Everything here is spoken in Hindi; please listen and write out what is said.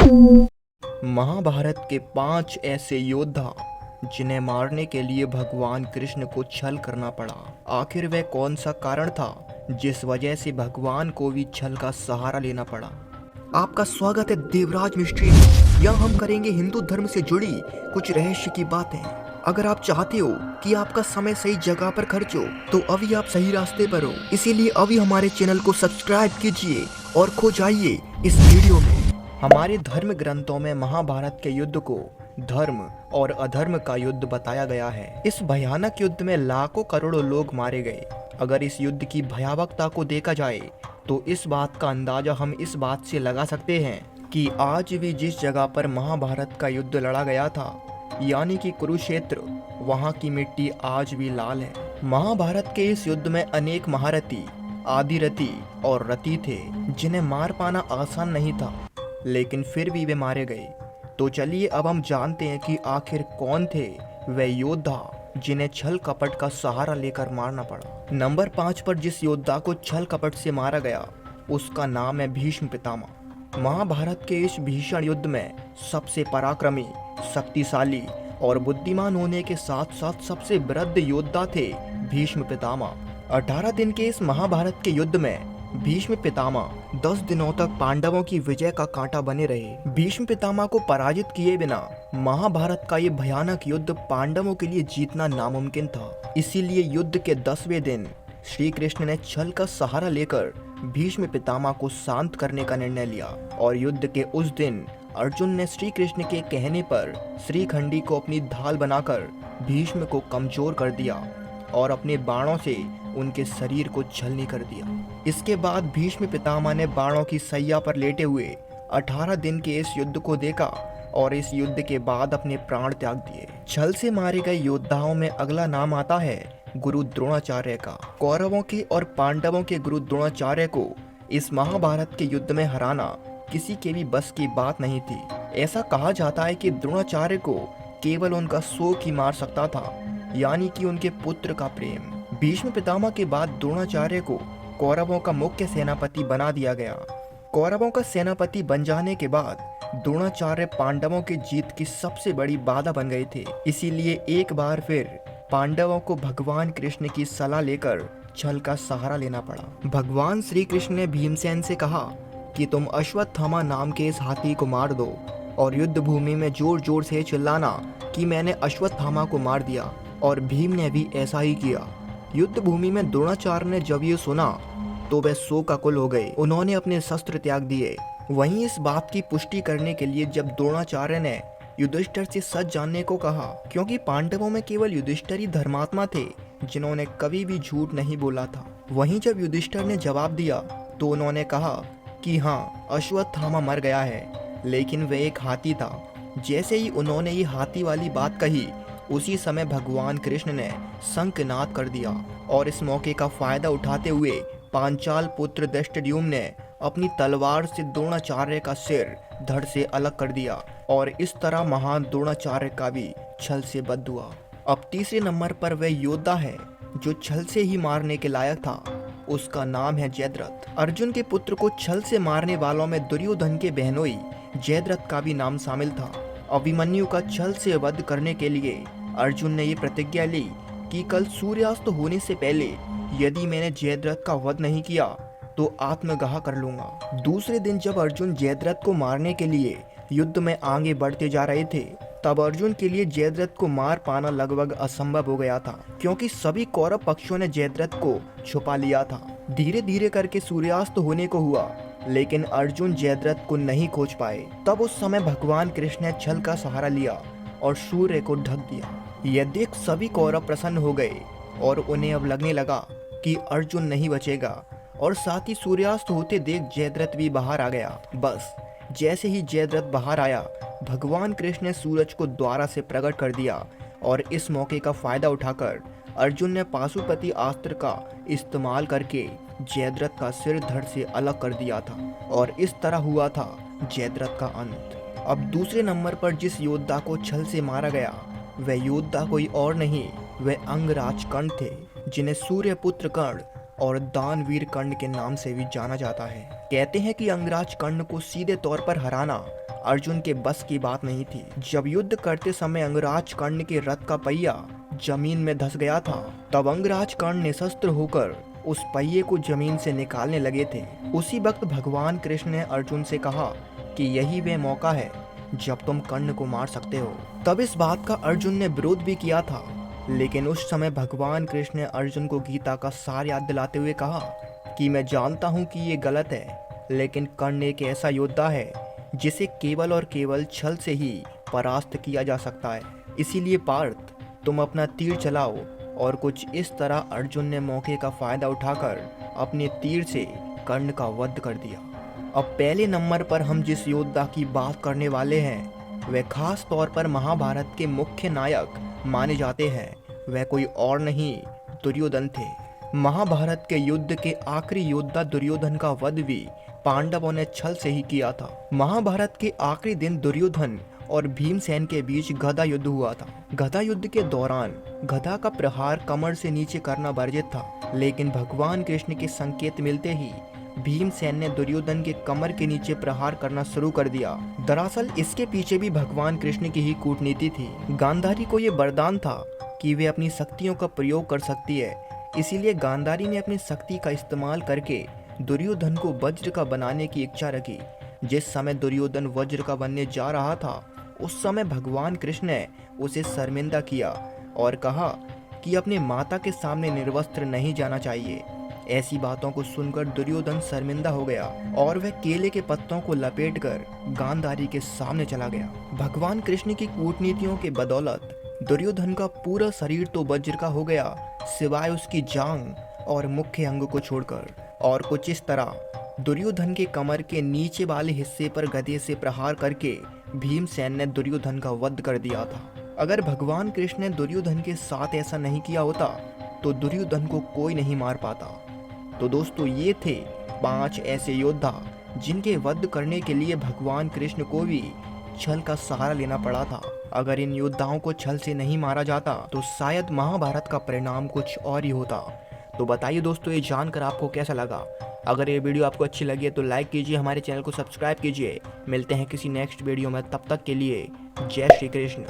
महाभारत के 5 ऐसे योद्धा जिन्हें मारने के लिए भगवान कृष्ण को छल करना पड़ा। आखिर वह कौन सा कारण था जिस वजह से भगवान को भी छल का सहारा लेना पड़ा। आपका स्वागत है देवराज मिस्ट्री। यहाँ हम करेंगे हिंदू धर्म से जुड़ी कुछ रहस्य की बातें। अगर आप चाहते हो कि आपका समय सही जगह पर खर्च हो तो अभी आप सही रास्ते पर हो। इसीलिए अभी हमारे चैनल को सब्सक्राइब कीजिए और खो जाइए इस वीडियो में। हमारे धर्म ग्रंथों में महाभारत के युद्ध को धर्म और अधर्म का युद्ध बताया गया है। इस भयानक युद्ध में लाखों करोड़ों लोग मारे गए। अगर इस युद्ध की भयावहता को देखा जाए तो इस बात का अंदाजा हम इस बात से लगा सकते हैं कि आज भी जिस जगह पर महाभारत का युद्ध लड़ा गया था, यानी कि कुरुक्षेत्र, वहाँ की मिट्टी आज भी लाल है। महाभारत के इस युद्ध में अनेक महारथी, आदिरथी और रथी थे जिन्हें मार पाना आसान नहीं था, लेकिन फिर भी वे मारे गए। तो चलिए अब हम जानते हैं कि आखिर कौन थे वे योद्धा जिन्हें छल कपट का सहारा लेकर मारना पड़ा। नंबर 5 पर जिस योद्धा को छल कपट से मारा गया उसका नाम है भीष्म पितामह। महाभारत के इस भीषण युद्ध में सबसे पराक्रमी, शक्तिशाली और बुद्धिमान होने के साथ साथ सबसे वृद्ध योद्धा थे भीष्म पितामह। 18 दिन के इस महाभारत के युद्ध में भीष्म पितामह 10 दिनों तक पांडवों की विजय का कांटा बने रहे। भीष्म पितामह को पराजित किए बिना महाभारत का ये भयानक युद्ध पांडवों के लिए जीतना नामुमकिन था। इसीलिए युद्ध के 10वें दिन श्री कृष्ण ने छल का सहारा लेकर भीष्म पितामह को शांत करने का निर्णय लिया और युद्ध के उस दिन अर्जुन ने श्री कृष्ण के कहने पर श्रीखंडी को अपनी ढाल बनाकर भीष्म को कमजोर कर दिया और अपने बाणों से उनके शरीर को छलनी कर दिया। इसके बाद भीष्म पितामह ने बाणों की सैया पर लेटे हुए 18 दिन के इस युद्ध को देखा और इस युद्ध के बाद अपने प्राण त्याग दिए। छल से मारे गए योद्धाओं में अगला नाम आता है गुरु द्रोणाचार्य का। कौरवों के और पांडवों के गुरु द्रोणाचार्य को इस महाभारत के युद्ध में हराना किसी के भी बस की बात नहीं थी। ऐसा कहा जाता है कि द्रोणाचार्य को केवल उनका शोक ही मार सकता था, यानी कि उनके पुत्र का प्रेम। भीष्म पितामह के बाद द्रोणाचार्य को कौरवों का मुख्य सेनापति बना दिया गया। कौरवों का सेनापति बन जाने के बाद द्रोणाचार्य पांडवों की जीत की सबसे बड़ी बाधा बन गए थे। इसीलिए एक बार फिर पांडवों को भगवान कृष्ण की सलाह लेकर छल का सहारा लेना पड़ा। भगवान श्री कृष्ण ने भीमसेन से कहा कि तुम अश्वत्थामा नाम के इस हाथी को मार दो और युद्ध भूमि में जोर जोर से चिल्लाना कि मैंने अश्वत्थामा को मार दिया। और भीम ने भी ऐसा ही किया। युद्ध भूमि में द्रोणाचार्य ने जब ये सुना तो वे शोकाकुल हो गए। उन्होंने अपने शस्त्र त्याग दिए। वहीं इस बात की पुष्टि करने के लिए जब द्रोणाचार्य ने युधिष्ठिर से सच जानने को कहा, क्योंकि पांडवों में केवल युधिष्ठिर ही धर्मात्मा थे जिन्होंने कभी भी झूठ नहीं बोला था। वहीं जब युधिष्ठिर ने जवाब दिया तो उन्होंने कहा कि हाँ, अश्वत्थामा मर गया है, लेकिन वह एक हाथी था। जैसे ही उन्होंने ये हाथी वाली बात कही, उसी समय भगवान कृष्ण ने शंखनाद कर दिया और इस मौके का फायदा उठाते हुए पांचाल पुत्र धृष्टद्युम्न ने अपनी तलवार से द्रोणाचार्य का सिर धड़ से अलग कर दिया और इस तरह महान द्रोणाचार्य का भी छल से वध हुआ। अब तीसरे नंबर पर वह योद्धा है जो छल से ही मारने के लायक था। उसका नाम है जयद्रथ। अर्जुन के पुत्र को छल से मारने वालों में दुर्योधन के बहनोई जयद्रथ का भी नाम शामिल था। अभिमन्यु का छल से वध करने के लिए अर्जुन ने ये प्रतिज्ञा ली कि कल सूर्यास्त होने से पहले यदि मैंने जयद्रथ का वध नहीं किया तो आत्मदाह कर लूंगा। दूसरे दिन जब अर्जुन जयद्रथ को मारने के लिए युद्ध में आगे बढ़ते जा रहे थे, तब अर्जुन के लिए जयद्रथ को मार पाना लगभग असंभव हो गया था, क्योंकि सभी कौरव पक्षों ने जयद्रथ को छुपा लिया था। धीरे धीरे करके सूर्यास्त होने को हुआ, लेकिन अर्जुन जयद्रथ को नहीं खोज पाए। तब उस समय भगवान कृष्ण ने छल का सहारा लिया और सूर्य को ढक दिया। यह देख सभी कौरव प्रसन्न हो गए और उन्हें अब लगने लगा कि अर्जुन नहीं बचेगा, और साथ ही सूर्यास्त होते देख जयद्रथ भी बाहर आ गया। बस जैसे ही जयद्रथ बाहर आया, भगवान कृष्ण ने सूरज को द्वारा से प्रकट कर दिया और इस मौके का फायदा उठाकर अर्जुन ने पाशुपति अस्त्र का इस्तेमाल करके जयद्रथ का सिर धड़ से अलग कर दिया था और इस तरह हुआ था जयद्रथ का अंत। अब दूसरे नंबर पर जिस योद्धा को छल से मारा गया वह योद्धा कोई और नहीं, वह अंगराज कर्ण थे, जिन्हें सूर्यपुत्र कर्ण और दानवीर कर्ण के नाम से भी जाना जाता है। कहते हैं कि अंगराज कर्ण को सीधे तौर पर हराना अर्जुन के बस की बात नहीं थी। जब युद्ध करते समय अंगराज कर्ण के रथ का पहिया जमीन में धंस गया था, तब अंगराज कर्ण निशस्त्र होकर उस पहिए को जमीन से निकालने लगे थे। उसी वक्त भगवान कृष्ण ने अर्जुन से कहा कि यही वह मौका है जब तुम कर्ण को मार सकते हो। तब इस बात का अर्जुन ने विरोध भी किया था, लेकिन उस समय भगवान कृष्ण ने अर्जुन को गीता का सार याद दिलाते हुए कहा कि मैं जानता हूँ कि ये गलत है, लेकिन कर्ण एक ऐसा योद्धा है जिसे केवल और केवल छल से ही परास्त किया जा सकता है। इसीलिए पार्थ, तुम अपना तीर चलाओ। और कुछ इस तरह अर्जुन ने मौके का फायदा उठाकर अपने तीर से कर्ण का वध कर दिया। अब पहले नंबर पर हम जिस योद्धा की बात करने वाले हैं वह खास तौर पर महाभारत के मुख्य नायक माने जाते हैं। वह कोई और नहीं, दुर्योधन थे। महाभारत के युद्ध के आखिरी योद्धा दुर्योधन का वध भी पांडवों ने छल से ही किया था। महाभारत के आखिरी दिन दुर्योधन और भीमसेन के बीच गदा युद्ध हुआ था। गदा युद्ध के दौरान गदा का प्रहार कमर से नीचे करना वर्जित था, लेकिन भगवान कृष्ण के संकेत मिलते ही भीमसेन ने दुर्योधन के कमर के नीचे प्रहार करना शुरू कर दिया। दरअसल इसके पीछे भी भगवान कृष्ण की ही कूटनीति थी। गांधारी को ये वरदान था कि वे अपनी शक्तियों का प्रयोग कर सकती है, इसीलिए गांधारी ने अपनी शक्ति का इस्तेमाल करके दुर्योधन को वज्र का बनाने की इच्छा रखी। जिस समय दुर्योधन वज्र का बनने जा रहा था, उस समय भगवान कृष्ण ने उसे शर्मिंदा किया और कहा कि अपने माता के सामने निर्वस्त्र नहीं जाना चाहिए। ऐसी बातों को सुनकर दुर्योधन शर्मिंदा हो गया और वह केले के पत्तों को लपेटकर गांधारी के सामने चला गया। भगवान कृष्ण की कूटनीतियों के बदौलत दुर्योधन का पूरा शरीर तो वज्र का हो गया, सिवाय उसकी जांग और मुख्य अंग को छोड़कर। और कुछ इस तरह दुर्योधन के कमर के नीचे वाले हिस्से पर गदे से प्रहार करके भीमसेन ने दुर्योधन का वध कर दिया था। अगर भगवान कृष्ण ने दुर्योधन के साथ ऐसा नहीं किया होता तो दुर्योधन को कोई नहीं मार पाता। तो दोस्तों, ये थे 5 ऐसे योद्धा जिनके वध करने के लिए भगवान कृष्ण को भी छल का सहारा लेना पड़ा था। अगर इन योद्धाओं को छल से नहीं मारा जाता तो शायद महाभारत का परिणाम कुछ और ही होता। तो बताइए दोस्तों, ये जानकर आपको कैसा लगा? अगर ये वीडियो आपको अच्छी लगी है तो लाइक कीजिए, हमारे चैनल को सब्सक्राइब कीजिए। मिलते हैं किसी नेक्स्ट वीडियो में, तब तक के लिए जय श्री कृष्ण।